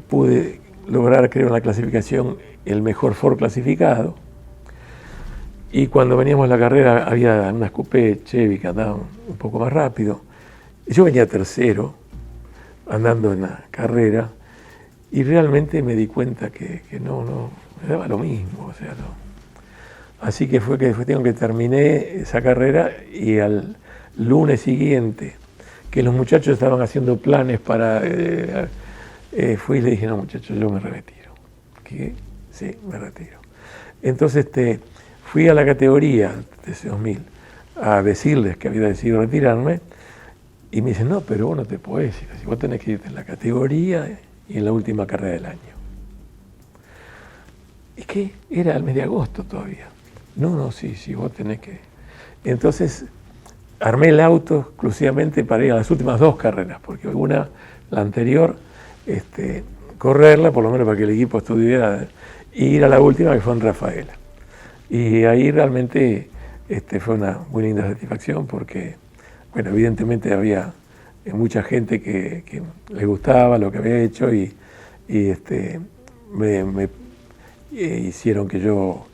pude lograr, creo, en la clasificación el mejor Ford clasificado. Y cuando veníamos a la carrera había unas coupé Chevy que andaban un poco más rápido. Yo venía tercero, andando en la carrera, y realmente me di cuenta que no, me daba lo mismo, o sea, Así que fue que terminé esa carrera y al lunes siguiente, que los muchachos estaban haciendo planes para... fui y le dije, no muchachos, yo me retiro. ¿Qué? Sí, me retiro. Entonces fui a la categoría de ese 2000 a decirles que había decidido retirarme y me dicen, no, pero vos no te podés ir, así vos tenés que irte en la categoría y en la última carrera del año. ¿Y qué? Era el mes de agosto todavía. No, sí, vos tenés que... Entonces armé el auto exclusivamente para ir a las últimas 2 carreras, porque una, la anterior, correrla, por lo menos para que el equipo estuviera, y ir a la última, que fue en Rafaela. Y ahí realmente fue una muy linda satisfacción, porque, bueno, evidentemente había mucha gente que le gustaba lo que había hecho y me hicieron que yo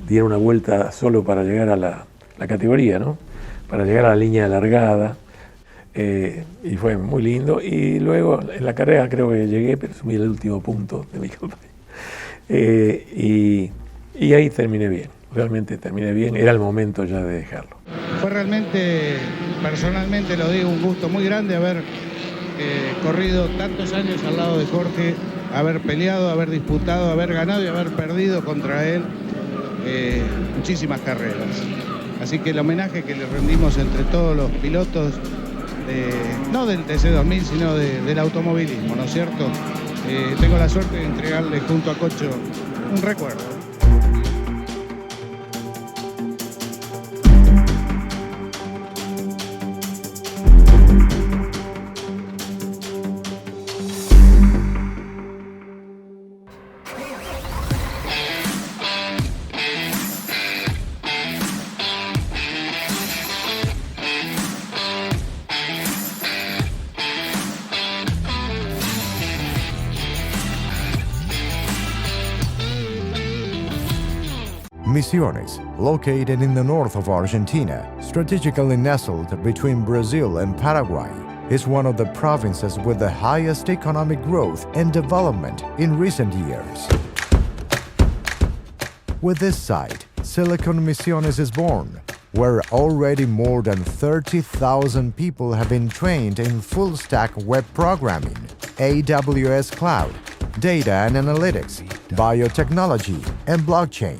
diera una vuelta solo para llegar a la categoría, ¿no? Para llegar a la línea de largada, y fue muy lindo. Y luego en la carrera creo que llegué, pero subí el último punto de mi campaña. Y ahí terminé bien, realmente terminé bien, era el momento ya de dejarlo. Fue realmente, personalmente lo digo, un gusto muy grande haber corrido tantos años al lado de Jorge, haber peleado, haber disputado, haber ganado y haber perdido contra él muchísimas carreras. Así que el homenaje que le rendimos entre todos los pilotos, no del TC2000, sino del automovilismo, ¿no es cierto? Tengo la suerte de entregarle junto a Cocho un recuerdo. Misiones, located in the north of Argentina, strategically nestled between Brazil and Paraguay, is one of the provinces with the highest economic growth and development in recent years. With this site, Silicon Misiones is born, where already more than 30,000 people have been trained in full-stack web programming, AWS Cloud, data and analytics, biotechnology, and blockchain.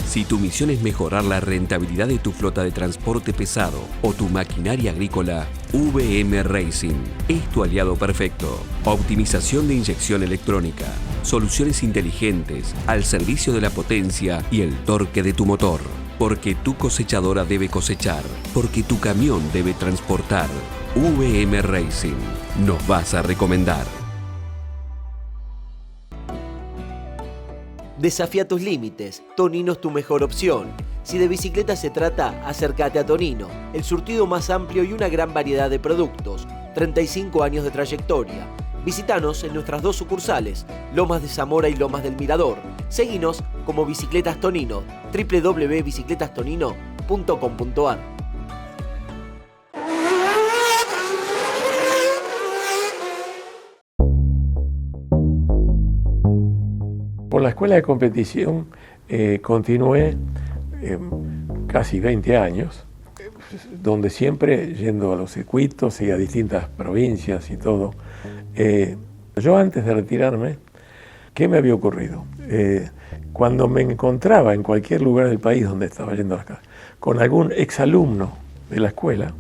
Si tu misión es mejorar la rentabilidad de tu flota de transporte pesado o tu maquinaria agrícola, VM Racing es tu aliado perfecto. Optimización de inyección electrónica, soluciones inteligentes al servicio de la potencia y el torque de tu motor. Porque tu cosechadora debe cosechar, porque tu camión debe transportar. VM Racing, nos vas a recomendar. Desafía tus límites. Tonino es tu mejor opción. Si de bicicleta se trata, acércate a Tonino. El surtido más amplio y una gran variedad de productos. 35 años de trayectoria. Visítanos en nuestras 2 sucursales, Lomas de Zamora y Lomas del Mirador. Seguinos como Bicicletas Tonino, www.bicicletastonino.com.ar. Por la escuela de competición continué casi 20 años, donde siempre yendo a los circuitos y a distintas provincias y todo. Yo antes de retirarme, ¿qué me había ocurrido? Cuando me encontraba en cualquier lugar del país donde estaba yendo acá, con algún exalumno de la escuela,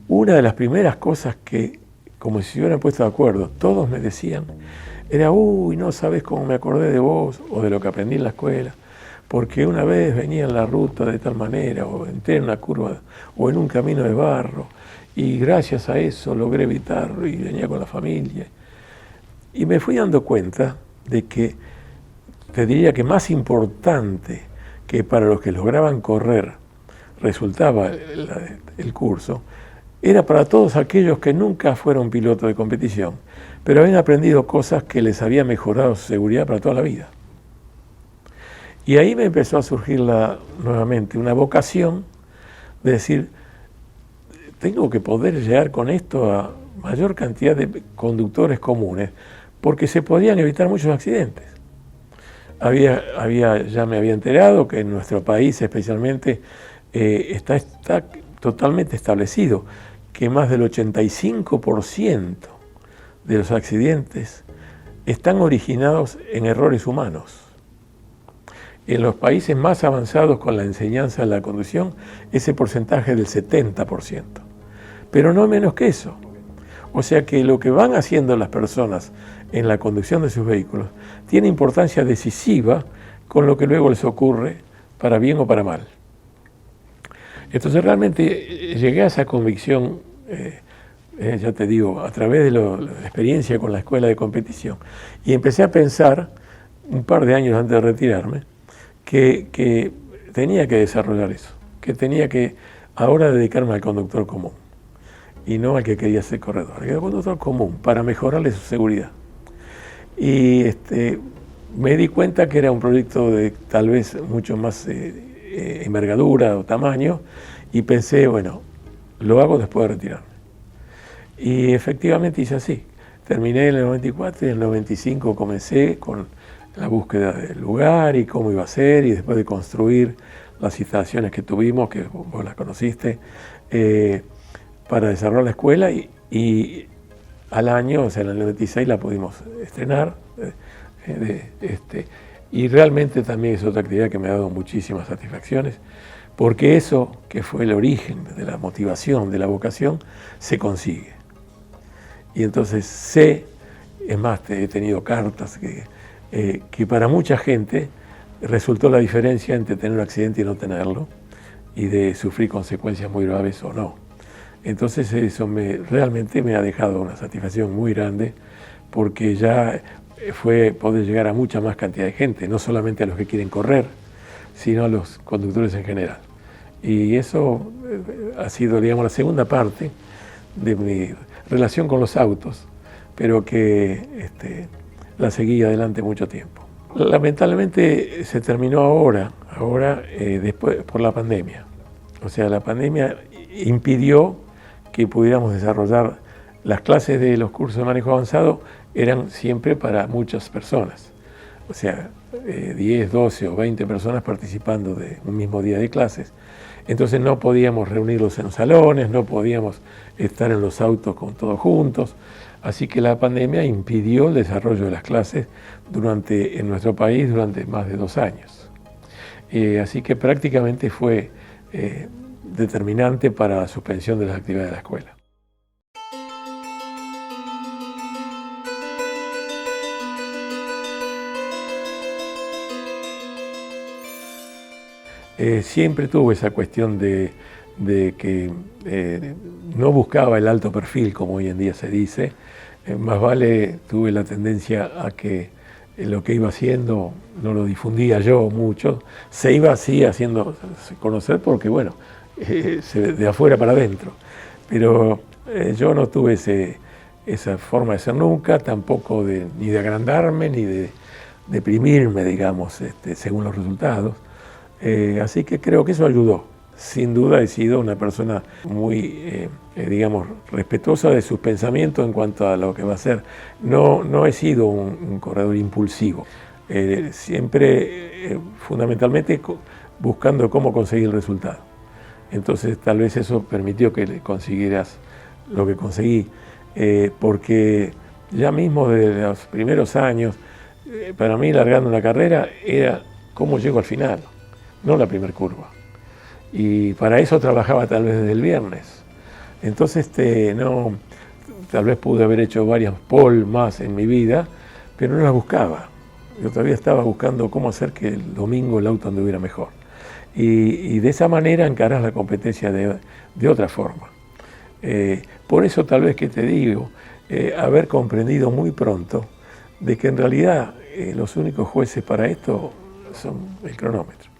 una de las primeras cosas que, como si se hubieran puesto de acuerdo, todos me decían, era, uy, no sabes cómo me acordé de vos o de lo que aprendí en la escuela, porque una vez venía en la ruta de tal manera, o entré en una curva, o en un camino de barro, y gracias a eso logré evitarlo y venía con la familia. Y me fui dando cuenta de que, te diría que más importante que para los que lograban correr resultaba el curso, era para todos aquellos que nunca fueron pilotos de competición, pero habían aprendido cosas que les había mejorado su seguridad para toda la vida. Y ahí me empezó a surgir nuevamente una vocación de decir, tengo que poder llegar con esto mayor cantidad de conductores comunes porque se podían evitar muchos accidentes. Ya me había enterado que en nuestro país especialmente está totalmente establecido que más del 85% de los accidentes están originados en errores humanos. En los países más avanzados con la enseñanza de la conducción, ese porcentaje es del 70%, pero no menos que eso. O sea que lo que van haciendo las personas en la conducción de sus vehículos tiene importancia decisiva con lo que luego les ocurre, para bien o para mal. Entonces realmente llegué a esa convicción, ya te digo, a través de la experiencia con la escuela de competición, y empecé a pensar, un par de años antes de retirarme, que tenía que desarrollar eso, que tenía que ahora dedicarme al conductor común, y no al que quería ser corredor, al conductor común, para mejorarle su seguridad. Y me di cuenta que era un proyecto de tal vez mucho más envergadura o tamaño, y pensé, bueno, lo hago después de retirarme. Y efectivamente hice así. Terminé en el 94 y en el 95 comencé con la búsqueda del lugar y cómo iba a ser, y después de construir las instalaciones que tuvimos, que vos las conociste, para desarrollar la escuela, y al año, o sea, en el 96 la pudimos estrenar, y realmente también es otra actividad que me ha dado muchísimas satisfacciones, porque eso que fue el origen de la motivación, de la vocación, se consigue. Y entonces sé, es más, he tenido cartas que para mucha gente resultó la diferencia entre tener un accidente y no tenerlo, y de sufrir consecuencias muy graves o no. Entonces eso realmente me ha dejado una satisfacción muy grande, porque ya fue poder llegar a mucha más cantidad de gente, no solamente a los que quieren correr, sino a los conductores en general. Y eso ha sido, digamos, la segunda parte de mi relación con los autos, pero que la seguí adelante mucho tiempo. Lamentablemente se terminó ahora después por la pandemia. O sea, la pandemia impidió que pudiéramos desarrollar las clases de los cursos de manejo avanzado, eran siempre para muchas personas. O sea, 10, 12 o 20 personas participando de un mismo día de clases. Entonces no podíamos reunirlos en salones, no podíamos estar en los autos con todos juntos. Así que la pandemia impidió el desarrollo de las clases en nuestro país durante más de 2 años. Así que prácticamente fue determinante para la suspensión de las actividades de la escuela. Siempre tuve esa cuestión de que no buscaba el alto perfil, como hoy en día se dice. Más vale tuve la tendencia a que lo que iba haciendo no lo difundía yo mucho, se iba así haciendo conocer porque, bueno, de afuera para adentro. Pero yo no tuve esa forma de ser nunca, tampoco ni de agrandarme, ni de deprimirme, digamos, según los resultados. Así que creo que eso ayudó. Sin duda he sido una persona muy, digamos, respetuosa de sus pensamientos en cuanto a lo que va a hacer. No he sido un corredor impulsivo. Siempre, fundamentalmente, buscando cómo conseguir el resultado. Entonces, tal vez eso permitió que consiguieras lo que conseguí. Porque ya mismo desde los primeros años, para mí, largando una carrera, era cómo llego al final, no la primera curva. Y para eso trabajaba tal vez desde el viernes. Entonces, tal vez pude haber hecho varias pole más en mi vida, pero no las buscaba. Yo todavía estaba buscando cómo hacer que el domingo el auto anduviera mejor. Y de esa manera encarás la competencia de otra forma. Por eso tal vez que te digo, haber comprendido muy pronto de que en realidad los únicos jueces para esto son el cronómetro.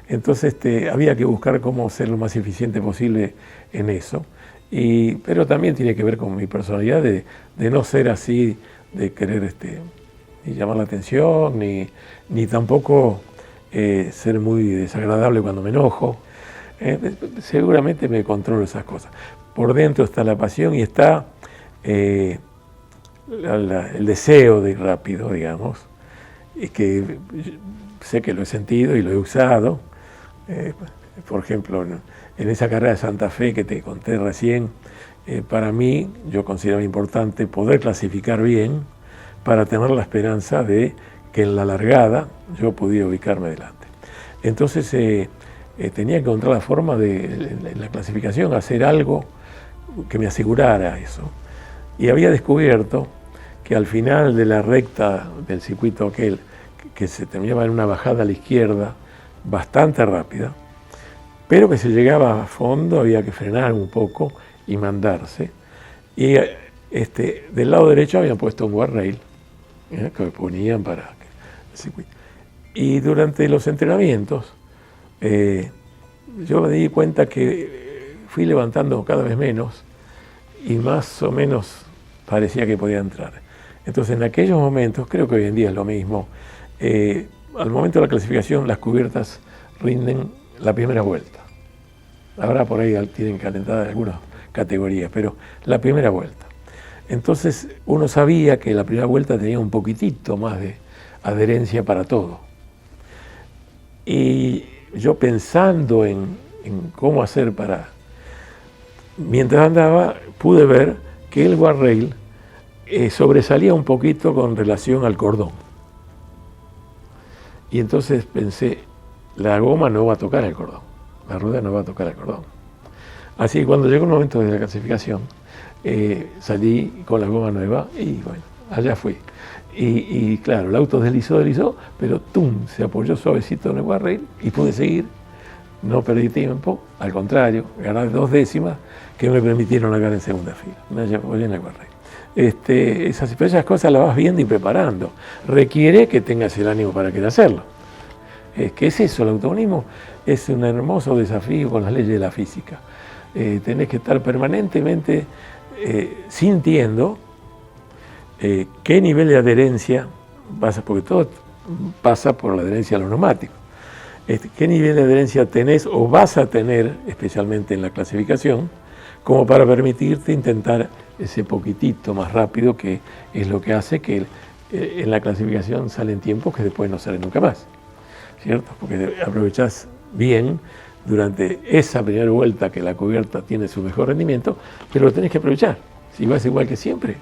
Entonces había que buscar cómo ser lo más eficiente posible en eso. Pero también tiene que ver con mi personalidad de no ser así, de querer ni llamar la atención, ni tampoco ser muy desagradable cuando me enojo. Seguramente me controlo esas cosas. Por dentro está la pasión y está el deseo de ir rápido, digamos, y que sé que lo he sentido y lo he usado. Por ejemplo, en esa carrera de Santa Fe que te conté recién, para mí yo consideraba importante poder clasificar bien para tener la esperanza de que en la largada yo pudiera ubicarme delante. Entonces tenía que encontrar la forma de, en la clasificación, hacer algo que me asegurara eso. Y había descubierto que al final de la recta del circuito aquel, que se terminaba en una bajada a la izquierda bastante rápida, pero que se llegaba a fondo, había que frenar un poco y mandarse. Y del lado derecho habían puesto un guardrail que ponían para el circuito. Y durante los entrenamientos yo me di cuenta que fui levantando cada vez menos y más o menos parecía que podía entrar. Entonces en aquellos momentos, creo que hoy en día es lo mismo, al momento de la clasificación las cubiertas rinden la primera vuelta. Ahora por ahí tienen calentadas algunas categorías, pero la primera vuelta. Entonces uno sabía que la primera vuelta tenía un poquitito más de adherencia para todo. Y yo pensando en cómo hacer para... Mientras andaba pude ver que el guardrail sobresalía un poquito con relación al cordón. Y entonces pensé, la goma no va a tocar el cordón, la rueda no va a tocar el cordón. Así que cuando llegó el momento de la clasificación, salí con la goma nueva y bueno, allá fui. Y claro, el auto deslizó, pero ¡tum!, se apoyó suavecito en el guardrail y pude seguir. No perdí tiempo, al contrario, gané 2 décimas que me permitieron largar en segunda fila. Me apoyé en el guardrail. Esas cosas las vas viendo y preparando. Requiere que tengas el ánimo para querer hacerlo. ¿Qué es eso? El automovilismo es un hermoso desafío con las leyes de la física. Tenés que estar permanentemente sintiendo qué nivel de adherencia pasa, porque todo pasa por la adherencia a los neumáticos. ¿Qué nivel de adherencia tenés o vas a tener, especialmente en la clasificación, como para permitirte intentar ese poquitito más rápido, que es lo que hace que en la clasificación salen tiempos que después no salen nunca más, ¿cierto? Porque aprovechás bien durante esa primera vuelta que la cubierta tiene su mejor rendimiento, pero lo tenés que aprovechar, si vas igual que siempre.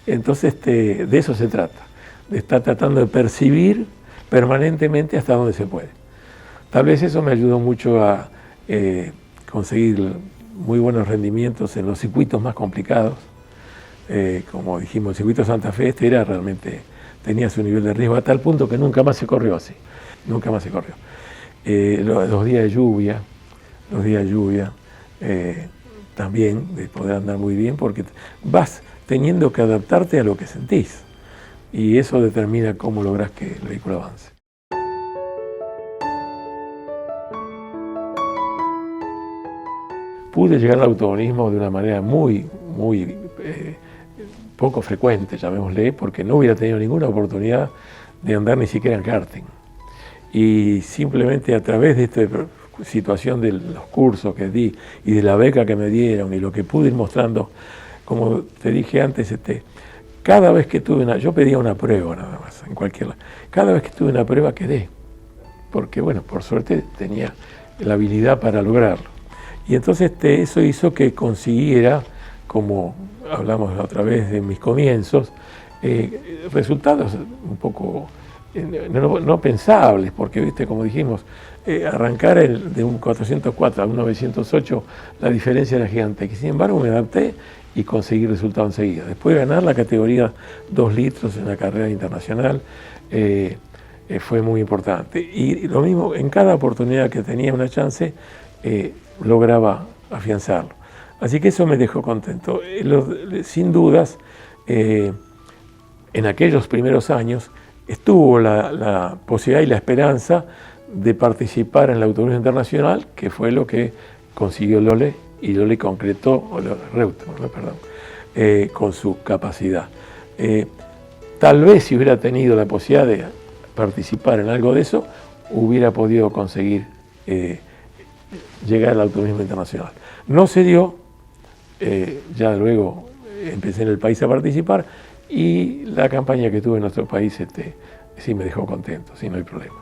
Entonces de eso se trata, de estar tratando de percibir permanentemente hasta donde se puede. Tal vez eso me ayudó mucho a conseguir muy buenos rendimientos en los circuitos más complicados. Como dijimos, el circuito Santa Fe era realmente, tenía su nivel de riesgo a tal punto que nunca más se corrió así, nunca más se corrió. Los días de lluvia también de poder andar muy bien, porque vas teniendo que adaptarte a lo que sentís y eso determina cómo lográs que el vehículo avance. Pude llegar al automovilismo de una manera muy poco frecuente, llamémosle, porque no hubiera tenido ninguna oportunidad de andar ni siquiera en karting. Y simplemente a través de esta situación de los cursos que di y de la beca que me dieron y lo que pude ir mostrando, como te dije antes, cada vez que tuve yo pedía una prueba nada más, en cualquier lado. Cada vez que tuve una prueba quedé, porque bueno, por suerte tenía la habilidad para lograrlo. Y entonces eso hizo que consiguiera, como hablamos otra vez de mis comienzos, resultados un poco no pensables, porque viste, como dijimos, arrancar de un 404 a un 908, la diferencia era gigante. Sin embargo, me adapté y conseguí resultado enseguida. Después de ganar la categoría 2 litros en la carrera internacional, fue muy importante. Y lo mismo, en cada oportunidad que tenía una chance, lograba afianzarlo. Así que eso me dejó contento. Sin dudas, en aquellos primeros años estuvo la posibilidad y la esperanza de participar en el automovilismo internacional, que fue lo que consiguió Lohle, y Lohle concretó, Reutemann, perdón, con su capacidad. Tal vez si hubiera tenido la posibilidad de participar en algo de eso, hubiera podido conseguir llegar al automovilismo internacional. No se dio, ya luego empecé en el país a participar y la campaña que tuve en nuestro país sí me dejó contento, sí, no hay problema.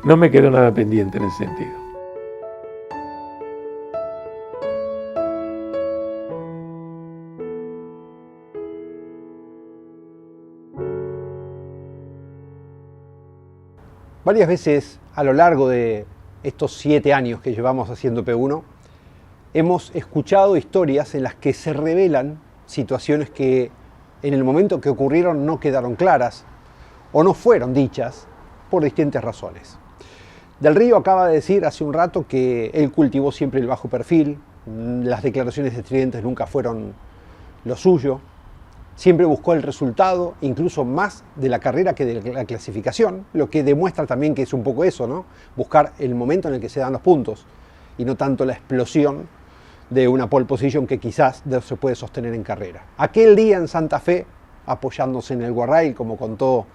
No me quedó nada pendiente en ese sentido. Varias veces a lo largo de estos 7 años que llevamos haciendo P1, hemos escuchado historias en las que se revelan situaciones que en el momento que ocurrieron no quedaron claras o no fueron dichas por distintas razones. Del Río acaba de decir hace un rato que él cultivó siempre el bajo perfil, las declaraciones estridentes nunca fueron lo suyo, siempre buscó el resultado, incluso más de la carrera que de la clasificación, lo que demuestra también que es un poco eso, ¿no? Buscar el momento en el que se dan los puntos y no tanto la explosión de una pole position que quizás se puede sostener en carrera. Aquel día en Santa Fe, apoyándose en el guarrail, como contó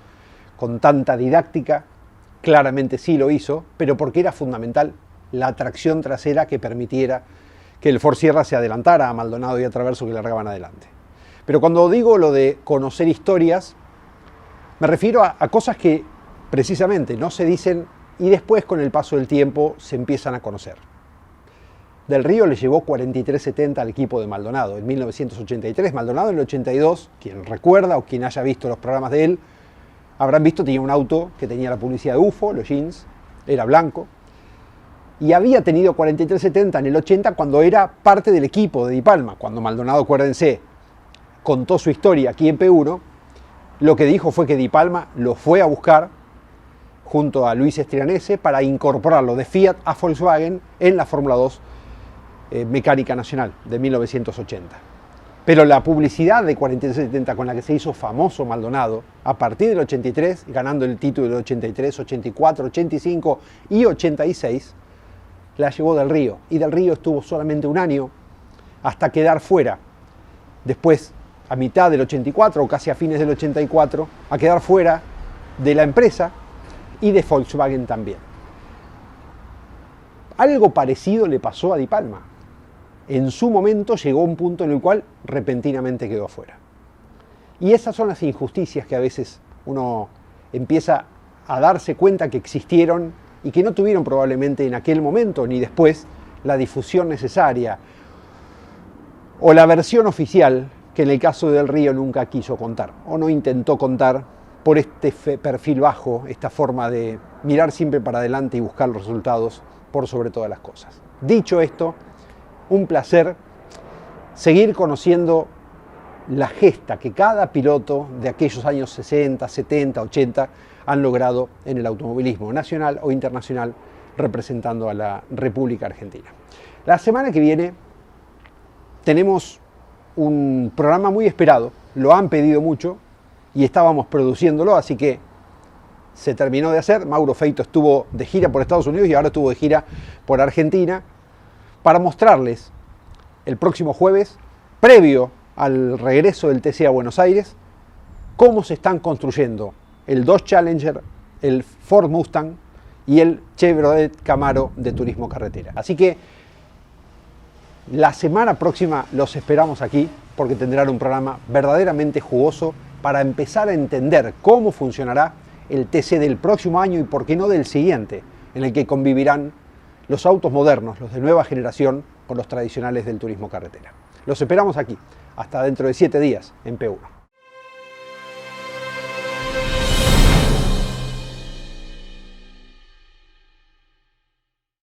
con tanta didáctica, claramente sí lo hizo, pero porque era fundamental la tracción trasera que permitiera que el Ford Sierra se adelantara a Maldonado y a Traverso que largaban adelante. Pero cuando digo lo de conocer historias, me refiero a cosas que precisamente no se dicen y después con el paso del tiempo se empiezan a conocer. Del Río le llevó 43.70 al equipo de Maldonado en 1983. Maldonado en el 82, quien recuerda o quien haya visto los programas de él, habrán visto, tenía un auto que tenía la publicidad de UFO, los jeans, era blanco, y había tenido 43.70 en el 80 cuando era parte del equipo de Di Palma. Cuando Maldonado, acuérdense, contó su historia aquí en P1, lo que dijo fue que Di Palma lo fue a buscar junto a Luis Estrianese para incorporarlo de Fiat a Volkswagen en la Fórmula 2 Mecánica Nacional de 1980. Pero la publicidad de 43.70 con la que se hizo famoso Maldonado, a partir del 83, ganando el título del 83, 84, 85 y 86, la llevó Del Río. Y Del Río estuvo solamente un año hasta quedar fuera. Después, a mitad del 84 o casi a fines del 84, a quedar fuera de la empresa y de Volkswagen también. Algo parecido le pasó a Di Palma. En su momento llegó un punto en el cual repentinamente quedó fuera. Y esas son las injusticias que a veces uno empieza a darse cuenta que existieron y que no tuvieron probablemente en aquel momento ni después la difusión necesaria o la versión oficial que en el caso de Del Río nunca quiso contar o no intentó contar por este perfil bajo, esta forma de mirar siempre para adelante y buscar los resultados por sobre todas las cosas. Dicho esto, un placer seguir conociendo la gesta que cada piloto de aquellos años 60, 70, 80 han logrado en el automovilismo nacional o internacional representando a la República Argentina. La semana que viene tenemos un programa muy esperado, lo han pedido mucho y estábamos produciéndolo, así que se terminó de hacer. Mauro Feito estuvo de gira por Estados Unidos y ahora estuvo de gira por Argentina para mostrarles el próximo jueves, previo al regreso del TC a Buenos Aires, cómo se están construyendo el Dodge Challenger, el Ford Mustang y el Chevrolet Camaro de turismo carretera. Así que la semana próxima los esperamos aquí porque tendrán un programa verdaderamente jugoso para empezar a entender cómo funcionará el TC del próximo año y por qué no del siguiente, en el que convivirán los autos modernos, los de nueva generación, con los tradicionales del turismo carretera. Los esperamos aquí, hasta dentro de 7 días en P1.